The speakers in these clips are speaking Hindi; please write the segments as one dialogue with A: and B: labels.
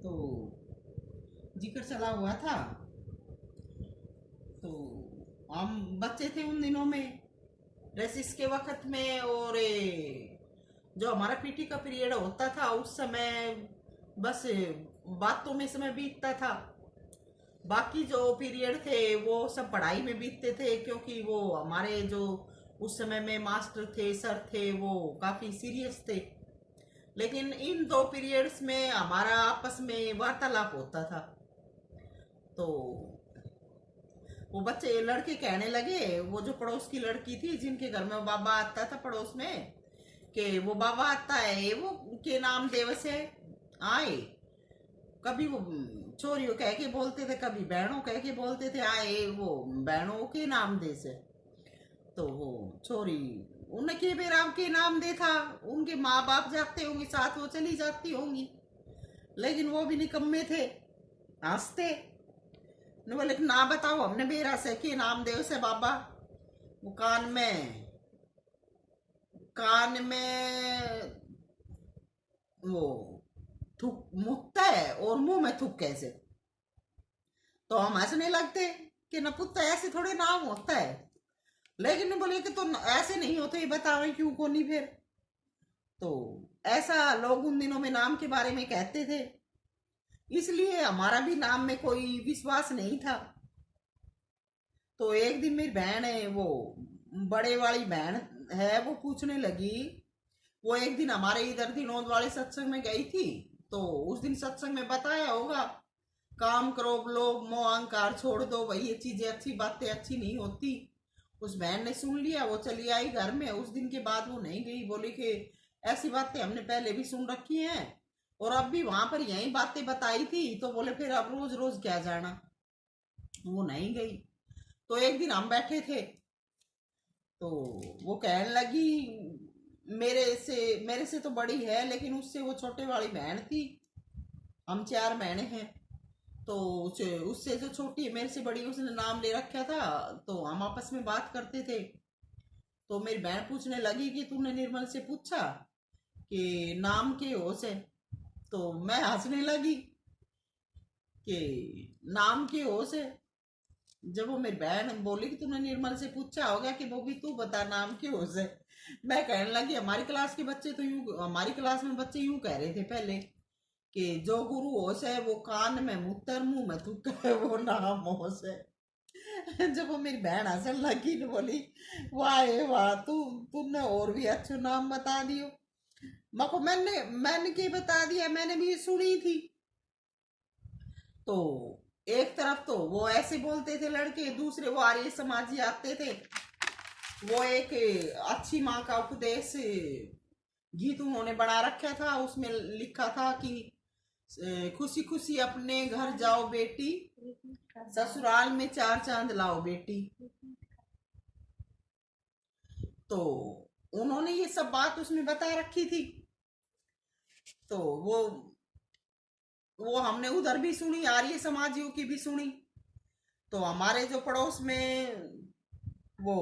A: तो जिक्र चला हुआ था। तो हम बच्चे थे उन दिनों में, रेसिस के वक्त में, और जो हमारा पीटी का पीरियड होता था उस समय बस बातों में समय बीतता था। बाकी जो पीरियड थे वो सब पढ़ाई में बीतते थे, क्योंकि वो हमारे जो उस समय में मास्टर थे, सर थे, वो काफ़ी सीरियस थे। लेकिन इन दो पीरियड्स में हमारा आपस में वार्तालाप होता था। तो वो बच्चे लड़के कहने लगे, वो जो पड़ोस की लड़की थी जिनके घर में वो बाबा आता था पड़ोस में, कि वो बाबा आता है, वो के नाम देव से आए। कभी वो छोरियों कह के बोलते थे, कभी बहनों कह के बोलते थे, आए वो बहनों के नाम दे से। तो वो छोरी उनके बेराम के नाम दे था, उनके माँ बाप जाते होंगे साथ, वो चली जाती होंगी, लेकिन वो भी निकम्मे थे, हंसते। ने बोले ना बताओ हमने बेरा से के नाम दे उसे बाबा। वो कान में वो थूक मुतता है और मुंह में थूक कैसे। तो हम हंसने लगते कि नपुत्ता ऐसे थोड़े नाम होता है। लेकिन बोले कि तो ऐसे नहीं होते, ये बताओ क्यों को नहीं फिर। तो ऐसा लोग उन दिनों में नाम के बारे में कहते थे, इसलिए हमारा भी नाम में कोई विश्वास नहीं था। तो एक दिन मेरी बहन है, वो बड़े वाली बहन है, वो पूछने लगी। वो एक दिन हमारे इधर विनोद वाले सत्संग में गई थी। तो उस दिन सत्संग में बताया होगा, काम करो लोग, मोह अहंकार छोड़ दो भाई, ये चीजें अच्छी बातें अच्छी नहीं होती। उस बहन ने सुन लिया, वो चली आई घर में। उस दिन के बाद वो नहीं गई, बोली कि ऐसी बातें हमने पहले भी सुन रखी हैं और अब भी वहां पर यही बातें बताई थी। तो बोले फिर अब रोज रोज क्या जाना, वो नहीं गई। तो एक दिन हम बैठे थे, तो वो कहने लगी, मेरे से तो बड़ी है, लेकिन उससे वो छोटे वाली बहन थी, हम चार बहनें हैं। तो उससे जो छोटी है मेरे से बड़ी, उसने नाम ले रखा था। तो हम आपस में बात करते थे। तो मेरी बहन पूछने लगी कि तूने निर्मल से पूछा कि नाम के हो से। तो मैं हंसने लगी कि नाम के हो से। जब वो मेरी बहन बोली कि तूने निर्मल से पूछा होगा कि वो भी तू बता नाम के हो से, मैं कहने लगी हमारी क्लास के बच्चे तो यूं, हमारी क्लास में बच्चे यूं कह रहे थे पहले कि जो गुरु होश है वो कान में मूतर मुंह में थूक है, वो नाम होश है। जब वो मेरी बहन हंसने लगी तो बोली, वाह वाह, तुमने और भी अच्छे नाम बता दियो। मको मैंने क्या बता दिया, मैंने भी सुनी थी। तो एक तरफ तो वो ऐसे बोलते थे लड़के, दूसरे वो आर्य समाजी आते थे। वो एक अच्छी माँ का उपदेश गीत उन्होंने बना रखा था, उसमें लिखा था कि खुशी खुशी अपने घर जाओ बेटी, ससुराल में चार चांद लाओ बेटी। तो उन्होंने ये सब बात उसमें बता रखी थी। तो वो हमने उधर भी सुनी, आर्य समाजियों की भी सुनी। तो हमारे जो पड़ोस में वो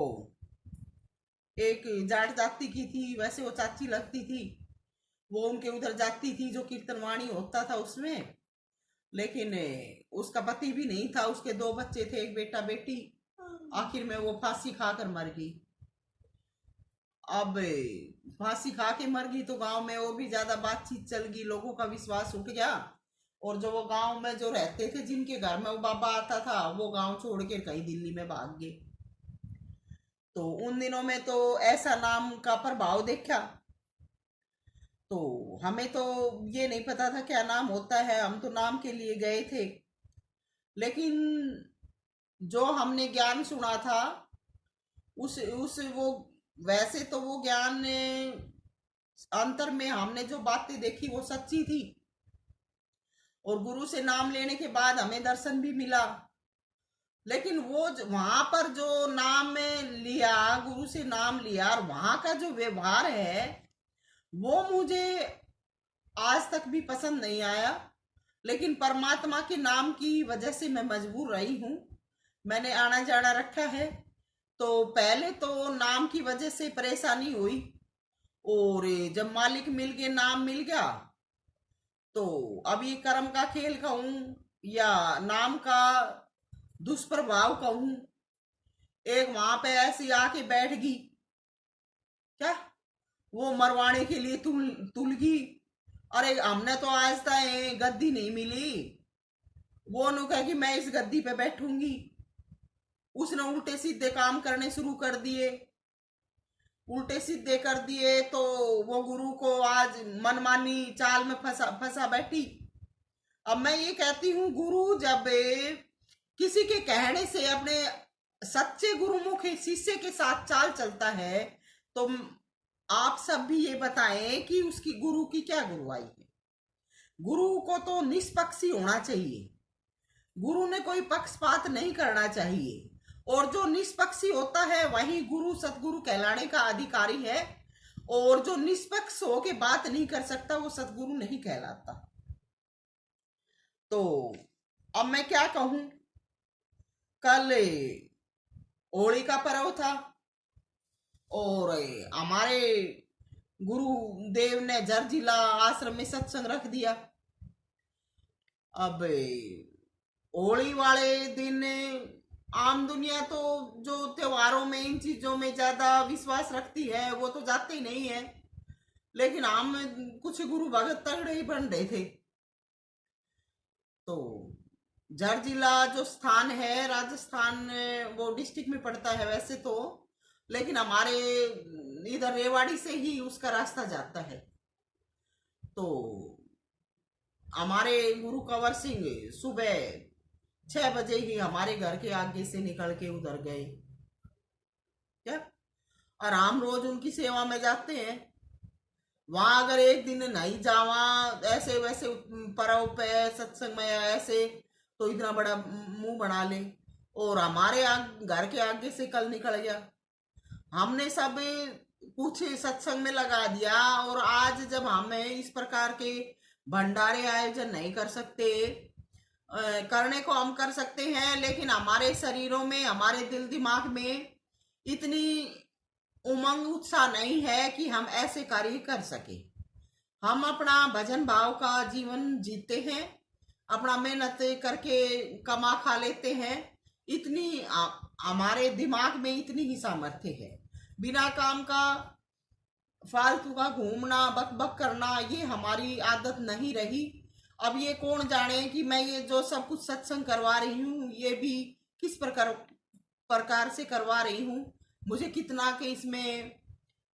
A: एक जाट जाति की थी, वैसे वो चाची लगती थी, वो उनके उधर जाती थी जो कीर्तनवाणी होता था उसमें। लेकिन उसका पति भी नहीं था, उसके दो बच्चे थे, एक बेटा बेटी। आखिर में वो फांसी खाकर मर गई। अब फांसी खा के मर गई तो गांव में वो भी ज्यादा बातचीत चल गई, लोगों का विश्वास उठ गया। और जो वो गांव में जो रहते थे, जिनके घर में वो बाबा आता था, वो गांव छोड़ के कहीं दिल्ली में भाग गए। तो उन दिनों में तो ऐसा नाम का प्रभाव देखा। तो हमें तो ये नहीं पता था क्या नाम होता है, हम तो नाम के लिए गए थे। लेकिन जो हमने ज्ञान सुना था, उस वो वैसे तो वो ज्ञान अंतर में हमने जो बातें देखी वो सच्ची थी। और गुरु से नाम लेने के बाद हमें दर्शन भी मिला। लेकिन वो वहां पर जो नाम लिया, गुरु से नाम लिया, और वहां का जो व्यवहार है वो मुझे आज तक भी पसंद नहीं आया। लेकिन परमात्मा के नाम की वजह से मैं मजबूर रही हूँ, मैंने आना जाना रखा है। तो पहले तो नाम की वजह से परेशानी हुई, और जब मालिक मिल गए, नाम मिल गया, तो अब ये कर्म का खेल कहूं या नाम का दुष्प्रभाव कहूं, एक वहां पे ऐसी आके बैठ गई, क्या वो मरवाने के लिए तुल गई। अरे हमने तो आज तक गद्दी नहीं मिली, वो नु कह कि मैं इस गद्दी पे बैठूंगी। उसने उल्टे सीधे काम करने शुरू कर दिए, उल्टे सीधे कर दिए, तो वो गुरु को आज मनमानी चाल में फंसा फंसा बैठी। अब मैं ये कहती हूँ, गुरु जब किसी के कहने से अपने सच्चे गुरुमुखी शिष्य के साथ चाल चलता है, तो आप सब भी ये बताएं कि उसकी गुरु की क्या गुरुआई है। गुरु को तो निष्पक्षी होना चाहिए, गुरु ने कोई पक्षपात नहीं करना चाहिए, और जो निष्पक्षी होता है वही गुरु सतगुरु कहलाने का अधिकारी है, और जो निष्पक्ष हो के बात नहीं कर सकता वो सतगुरु नहीं कहलाता। तो अब मैं क्या कहूं, कल होली का पर्व था और हमारे गुरुदेव ने जरजिला आश्रम में सत्संग रख दिया। अब होली वाले दिन आम दुनिया तो जो त्योहारों में इन चीजों में ज्यादा विश्वास रखती है वो तो जाते ही नहीं है, लेकिन हम कुछ गुरु भगत तगड़े ही बन रहे थे। तो जरजिला जो स्थान है राजस्थान, वो डिस्ट्रिक्ट में पड़ता है वैसे तो, लेकिन हमारे इधर रेवाड़ी से ही उसका रास्ता जाता है। तो हमारे गुरु कंवर सिंह सुबह 6 बजे ही हमारे घर के आगे से निकल के उधर गए, क्या, और हम रोज उनकी सेवा में जाते हैं। वहां अगर एक दिन नहीं जावा ऐसे वैसे पर्व पे सत्संग में ऐसे, तो इतना बड़ा मुंह बना ले, और हमारे घर के आगे से कल निकल गया। हमने सब कुछ सत्संग में लगा दिया, और आज जब हमें इस प्रकार के भंडारे आयोजन नहीं कर सकते, करने को हम कर सकते हैं, लेकिन हमारे शरीरों में, हमारे दिल दिमाग में इतनी उमंग उत्साह नहीं है कि हम ऐसे कार्य कर सके। हम अपना भजन भाव का जीवन जीते हैं, अपना मेहनत करके कमा खा लेते हैं, इतनी हमारे दिमाग में इतनी ही सामर्थ्य है। बिना काम का फालतू का घूमना बक बक करना ये हमारी आदत नहीं रही। अब ये कौन जाने कि मैं ये जो सब कुछ सत्संग करवा रही हूँ ये भी किस प्रकार से करवा रही हूँ, मुझे कितना के इसमें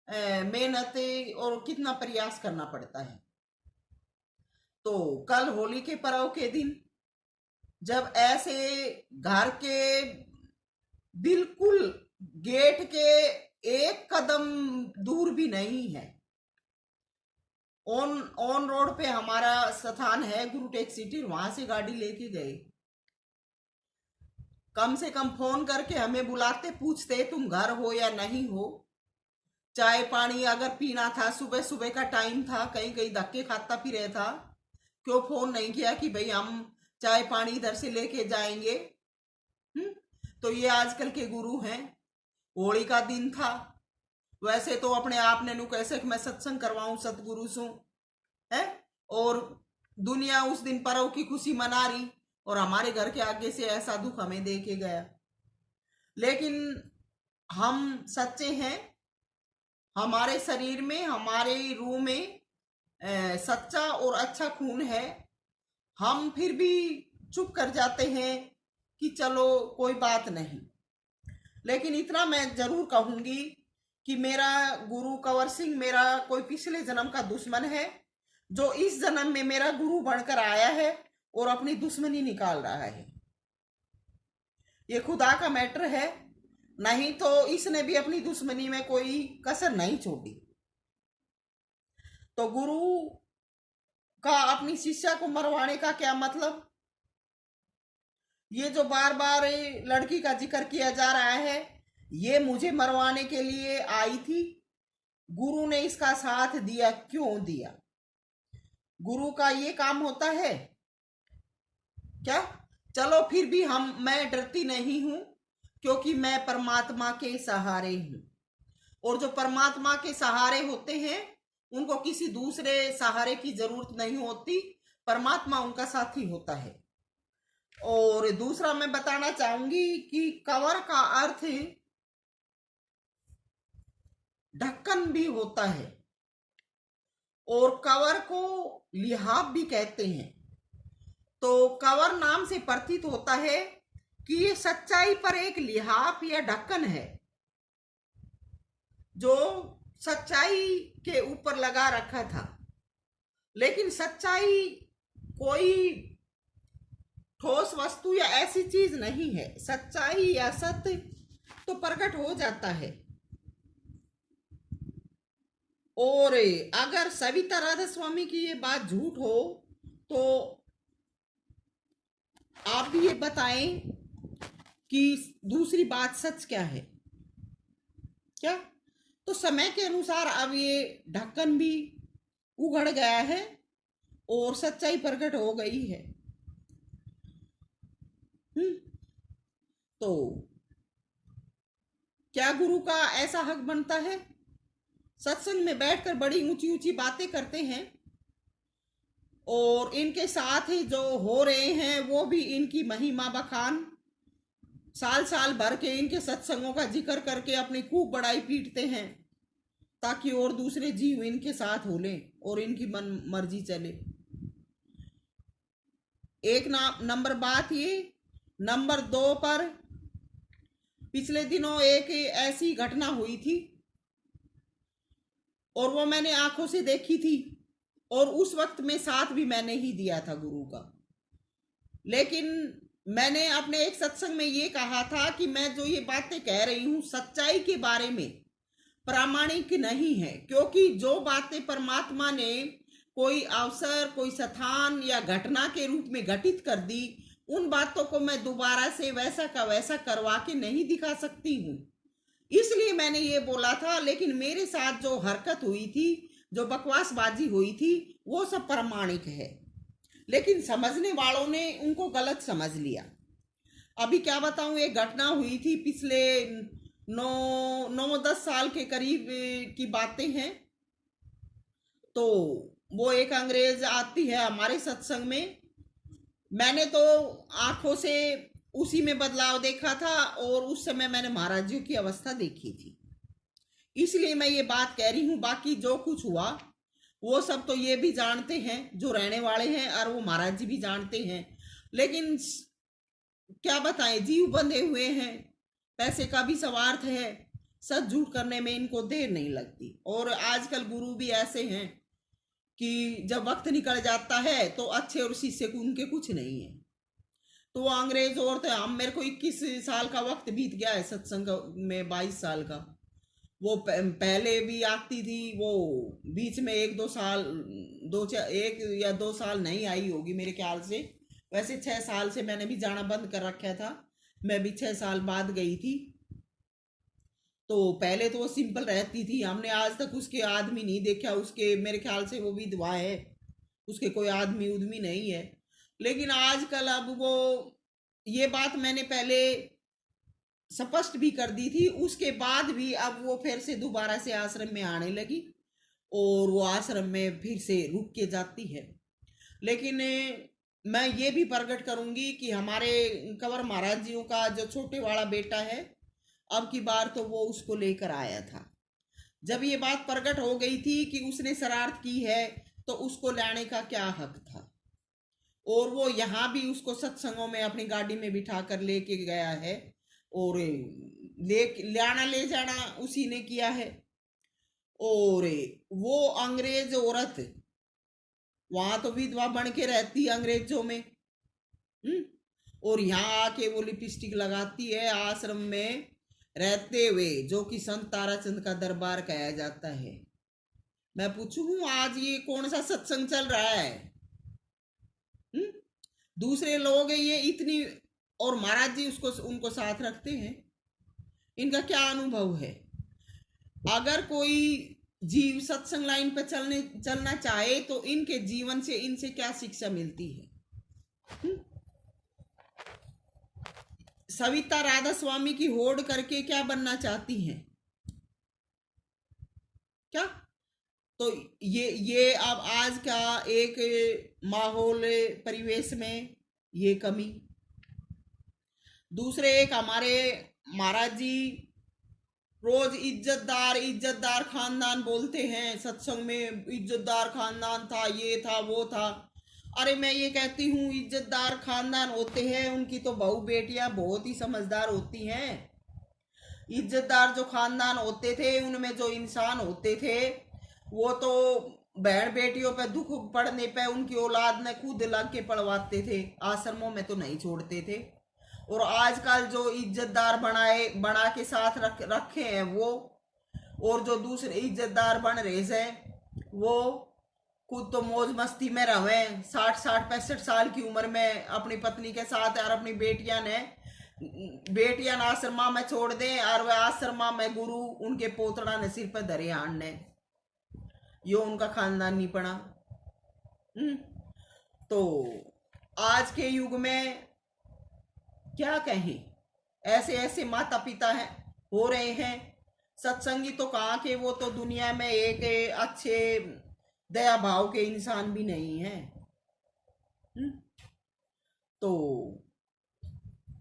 A: मेहनत और कितना प्रयास करना पड़ता है। तो कल होली के पर्व के दिन जब ऐसे घर के बिल्कुल गेट के एक कदम दूर भी नहीं है, ऑन रोड पे हमारा स्थान है गुरु टेक सिटी, वहां से गाड़ी लेके गए। कम से कम फोन करके हमें बुलाते, पूछते तुम घर हो या नहीं हो, चाय पानी अगर पीना था, सुबह सुबह का टाइम था, कहीं कहीं धक्के खाता फिर था, क्यों फोन नहीं किया कि भाई हम चाय पानी इधर से लेके जाएंगे। तो ये आजकल के गुरु हैं। होली का दिन था, वैसे तो अपने आप ने नु कैसे मैं सत्संग करवाऊं सतगुरु सु है, और दुनिया उस दिन पर्व की खुशी मना रही, और हमारे घर के आगे से ऐसा दुख हमें दे के गया। लेकिन हम सच्चे हैं, हमारे शरीर में, हमारे रूह में सच्चा और अच्छा खून है। हम फिर भी चुप कर जाते हैं कि चलो कोई बात नहीं। लेकिन इतना मैं जरूर कहूंगी कि मेरा गुरु कंवर सिंह मेरा कोई पिछले जन्म का दुश्मन है, जो इस जन्म में मेरा गुरु बनकर आया है और अपनी दुश्मनी निकाल रहा है। ये खुदा का मैटर है, नहीं तो इसने भी अपनी दुश्मनी में कोई कसर नहीं छोड़ी। तो गुरु का अपनी शिष्या को मरवाने का क्या मतलब? ये जो बार बार लड़की का जिक्र किया जा रहा है, ये मुझे मरवाने के लिए आई थी। गुरु ने इसका साथ दिया, क्यों दिया? गुरु का ये काम होता है क्या? चलो फिर भी मैं डरती नहीं हूं, क्योंकि मैं परमात्मा के सहारे हूं, और जो परमात्मा के सहारे होते हैं उनको किसी दूसरे सहारे की जरूरत नहीं होती। परमात्मा उनका साथी होता है। और दूसरा मैं बताना चाहूंगी कि कवर का अर्थ ढक्कन भी होता है, और कवर को लिहाफ भी कहते हैं। तो कवर नाम से प्रतीत होता है कि ये सच्चाई पर एक लिहाफ या ढक्कन है, जो सच्चाई के ऊपर लगा रखा था। लेकिन सच्चाई कोई ठोस वस्तु या ऐसी चीज नहीं है। सच्चाई या सत्य तो प्रकट हो जाता है। और अगर सविता राधा स्वामी की ये बात झूठ हो तो आप भी ये बताएं कि दूसरी बात सच क्या है। क्या तो समय के अनुसार अब ये ढक्कन भी उघड़ गया है और सच्चाई प्रकट हो गई है। तो क्या गुरु का ऐसा हक बनता है? सत्संग में बैठकर बड़ी ऊंची ऊंची बातें करते हैं, और इनके साथ ही जो हो रहे हैं वो भी इनकी महिमा बखान साल साल भर के इनके सत्संगों का जिक्र करके अपनी खूब बड़ाई पीटते हैं, ताकि और दूसरे जीव इनके साथ हो लें और इनकी मन मर्जी चले। एक नंबर बात ये। नंबर 2 पर पिछले दिनों एक ऐसी घटना हुई थी, और वो मैंने आंखों से देखी थी, और उस वक्त में साथ भी मैंने ही दिया था गुरु का। लेकिन मैंने अपने एक सत्संग में ये कहा था कि मैं जो ये बातें कह रही हूं सच्चाई के बारे में प्रामाणिक नहीं है, क्योंकि जो बातें परमात्मा ने कोई अवसर, कोई स्थान या घटना के रूप में घटित कर दी, उन बातों को मैं दोबारा से वैसा का वैसा करवा के नहीं दिखा सकती हूँ। इसलिए मैंने ये बोला था। लेकिन मेरे साथ जो हरकत हुई थी, जो बकवासबाजी हुई थी, वो सब प्रामाणिक है। लेकिन समझने वालों ने उनको गलत समझ लिया। अभी क्या बताऊं, एक घटना हुई थी पिछले 9-10 साल के करीब की बातें हैं। तो वो एक अंग्रेज आती है हमारे सत्संग में। मैंने तो आंखों से उसी में बदलाव देखा था, और उस समय मैंने महाराज जी की अवस्था देखी थी। इसलिए मैं ये बात कह रही हूँ। बाकी जो कुछ हुआ वो सब तो ये भी जानते हैं जो रहने वाले हैं, और वो महाराज जी भी जानते हैं। लेकिन क्या बताएं, जीव बंधे हुए हैं, पैसे का भी स्वार्थ है, सच झूठ करने में इनको देर नहीं लगती। और आजकल गुरु भी ऐसे हैं कि जब वक्त निकल जाता है तो अच्छे और शिष्य को उनके कुछ नहीं है। तो वो अंग्रेज औरत, हम मेरे को 21 साल का वक्त बीत गया है सत्संग में, 22 साल का। वो पहले भी आती थी, वो बीच में 1-2 साल, 1 या 2 साल नहीं आई होगी मेरे ख्याल से। वैसे 6 साल से मैंने भी जाना बंद कर रखा था, मैं भी 6 साल बाद गई थी। तो पहले तो वो सिंपल रहती थी, हमने आज तक उसके आदमी नहीं देखा। उसके मेरे ख्याल से वो विधवा है, उसके कोई आदमी उदमी नहीं है। लेकिन आजकल अब वो, ये बात मैंने पहले स्पष्ट भी कर दी थी, उसके बाद भी अब वो फिर से दोबारा से आश्रम में आने लगी, और वो आश्रम में फिर से रुक के जाती है। लेकिन मैं ये भी प्रकट करूंगी कि हमारे कंवर महाराज जियों का जो छोटे वाला बेटा है, अब की बार तो वो उसको लेकर आया था। जब ये बात प्रकट हो गई थी कि उसने शरारत की है, तो उसको लाने का क्या हक था। और वो यहाँ भी उसको सत्संगों में अपनी गाड़ी में बिठा कर लेके गया है, और ले जाना उसी ने किया है। और वो अंग्रेज औरत वहां तो विधवा बन के रहती है अंग्रेजों में, और यहाँ आके वो लिपस्टिक लगाती है आश्रम में रहते हुए, जो कि संत ताराचंद का दरबार कहा जाता है। मैं पूछूं आज ये कौन सा सत्संग चल रहा है? दूसरे लोग ये इतनी, और महाराज जी उसको उनको साथ रखते हैं। इनका क्या अनुभव है? अगर कोई जीव सत्संग लाइन पर चलना चाहे तो इनके जीवन से इनसे क्या शिक्षा मिलती है? सविता राधा स्वामी की होड़ करके क्या बनना चाहती हैं क्या? तो ये अब आज का एक माहौल परिवेश में ये कमी। दूसरे एक हमारे महाराज जी रोज इज्जतदार इज्जतदार खानदान बोलते हैं, सत्संग में इज्जतदार खानदान था, ये था वो था। अरे मैं ये कहती हूँ इज्जतदार खानदान होते हैं उनकी तो बहू बेटियां बहुत ही समझदार होती हैं। इज्जतदार जो खानदान होते थे उनमें जो इंसान होते थे वो तो बहन बेटियों पे दुख पड़ने पे उनकी औलाद ने खुद लग के पढ़वाते थे, आश्रमों में तो नहीं छोड़ते थे। और आजकल जो इज्जतदार बना के साथ रखे हैं वो, और जो दूसरे इज्जतदार बन रहे हैं वो खुद तो मौज मस्ती में रहे, 60-65 साल की उम्र में अपनी पत्नी के साथ और अपनी बेटियां आश्रमा में छोड़ दें और वह आश्रमा में गुरु उनके पोतड़ा ने सिर पर धरे हान ने, यो उनका खानदान नहीं पड़ा। तो आज के युग में क्या कहें, ऐसे ऐसे माता पिता हैं हो रहे हैं। सत्संगी तो कहाँ के, वो तो दुनिया में एक अच्छे दया भाव के इंसान भी नहीं है। तो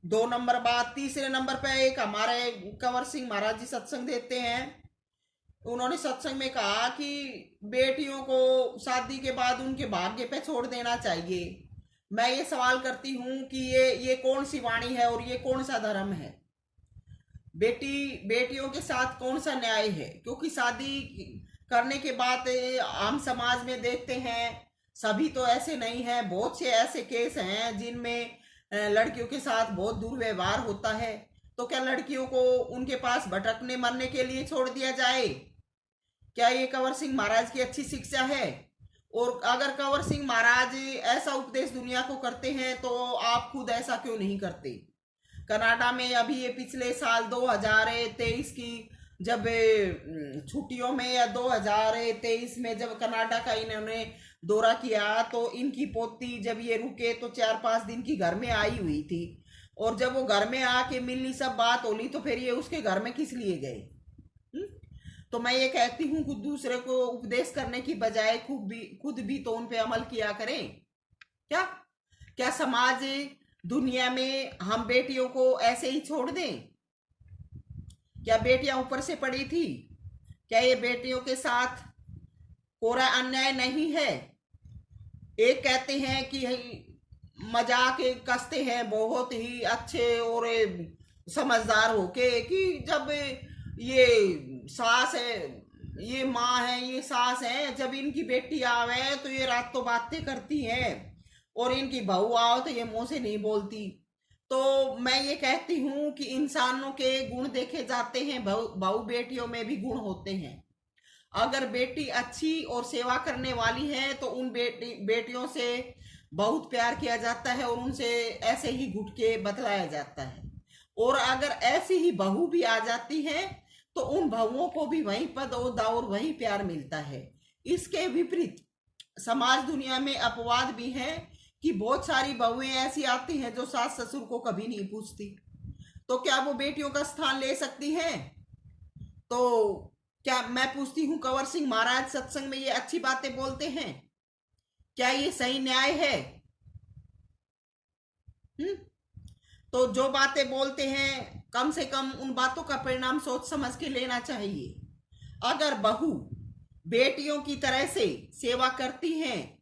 A: 2 नंबर बात। तीसरे नंबर पे एक हमारे कंवर सिंह महाराज जी सत्संग देते हैं। उन्होंने सत्संग में कहा कि बेटियों को शादी के बाद उनके भाग्य पे छोड़ देना चाहिए। मैं ये सवाल करती हूँ कि ये कौन सी वाणी है और ये कौन सा धर्म है? बेटियों के साथ कौन सा न्याय है? क्योंकि शादी करने के बाद आम समाज में देखते हैं, सभी तो ऐसे नहीं है, बहुत से ऐसे केस हैं जिनमें लड़कियों के साथ बहुत दुर्व्यवहार होता है। तो क्या लड़कियों को उनके पास भटकने मरने के लिए छोड़ दिया जाए? क्या ये कंवर सिंह महाराज की अच्छी शिक्षा है? और अगर कंवर सिंह महाराज ऐसा उपदेश दुनिया को करते हैं तो आप खुद ऐसा क्यों नहीं करते? कनाडा में अभी ये पिछले साल 2023 की जब छुट्टियों में या 2023 में जब कनाडा का इन्होंने दौरा किया तो इनकी पोती जब ये रुके तो 4-5 दिन की घर में आई हुई थी। और जब वो घर में आके मिलनी सब बात होली तो फिर ये उसके घर में किस लिए गए? तो मैं ये कहती हूँ कि दूसरे को उपदेश करने की बजाय खुद भी तो उन पे अमल किया करें। क्या समाज दुनिया में हम बेटियों को ऐसे ही छोड़ दें? क्या बेटियां ऊपर से पड़ी थी? क्या ये बेटियों के साथ कोरा अन्याय नहीं है? एक कहते हैं कि मजाक कसते हैं बहुत ही अच्छे और समझदार होके कि जब ये सास है, ये माँ है, ये सास है, जब इनकी बेटी आवे तो ये रात तो बातें करती हैं और इनकी बहू आओ तो ये मुंह से नहीं बोलती। तो मैं ये कहती हूँ कि इंसानों के गुण देखे जाते हैं, बहू बेटियों में भी गुण होते हैं। अगर बेटी अच्छी और सेवा करने वाली है तो उन बेटियों से बहुत प्यार किया जाता है और उनसे ऐसे ही घुट के बतलाया जाता है। और अगर ऐसी ही बहू भी आ जाती है तो उन बहुओं को भी वही पद और वही प्यार मिलता है। इसके विपरीत समाज दुनिया में अपवाद भी है कि बहुत सारी बहुएं ऐसी आती हैं जो सास ससुर को कभी नहीं पूछती। तो क्या वो बेटियों का स्थान ले सकती हैं? तो क्या मैं पूछती हूँ, कंवर सिंह महाराज सत्संग में ये अच्छी बातें बोलते हैं, क्या ये सही न्याय है? तो जो बातें बोलते हैं कम से कम उन बातों का परिणाम सोच समझ के लेना चाहिए। अगर बहू बेटियों की तरह से सेवा करती हैं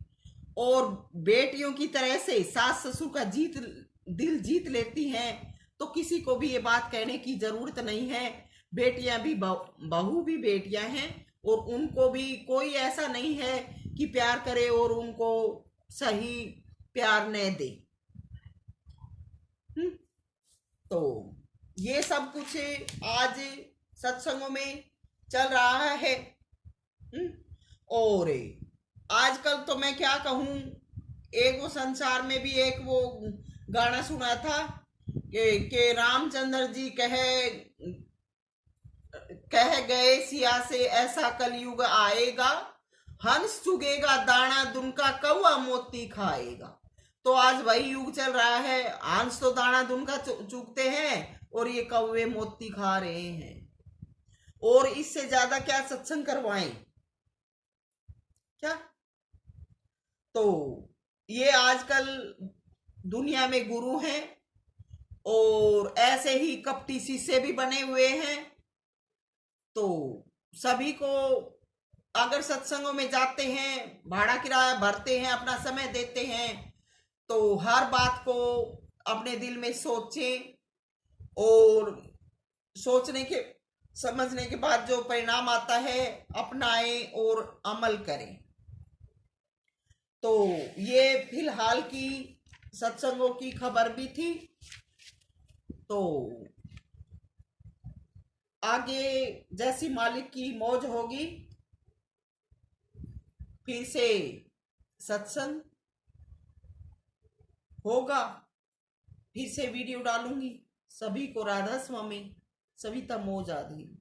A: और बेटियों की तरह से सास ससुर का दिल जीत लेती हैं तो किसी को भी ये बात कहने की जरूरत नहीं है। बेटियां भी बहू भी बेटियां हैं और उनको भी कोई ऐसा नहीं है कि प्यार करे और उनको सही प्यार न दे। तो ये सब कुछ आज सत्संगों में चल रहा है। और आजकल तो मैं क्या कहूँ, एक वो संसार में भी एक वो गाना सुना था कि रामचंद्र जी कह गए सिया से ऐसा कलयुग आएगा, हंस चुगेगा दाना दुनका कौवा मोती खाएगा। तो आज वही युग चल रहा है, हंस तो दाना दुनका चुगते हैं और ये कौवे मोती खा रहे हैं। और इससे ज्यादा क्या सत्संग करवाएं? क्या? तो ये आजकल दुनिया में गुरु हैं और ऐसे ही कपटी शीशे भी बने हुए हैं। तो सभी को अगर सत्संगों में जाते हैं, भाड़ा किराया भरते हैं, अपना समय देते हैं, तो हर बात को अपने दिल में सोचें और सोचने के समझने के बाद जो परिणाम आता है अपनाएं और अमल करें। तो ये फिलहाल की सत्संगों की खबर भी थी। तो आगे जैसी मालिक की मौज होगी फिर से सत्संग होगा, फिर से वीडियो डालूंगी। सभी को राधा स्वामी, सविता मोजाधि।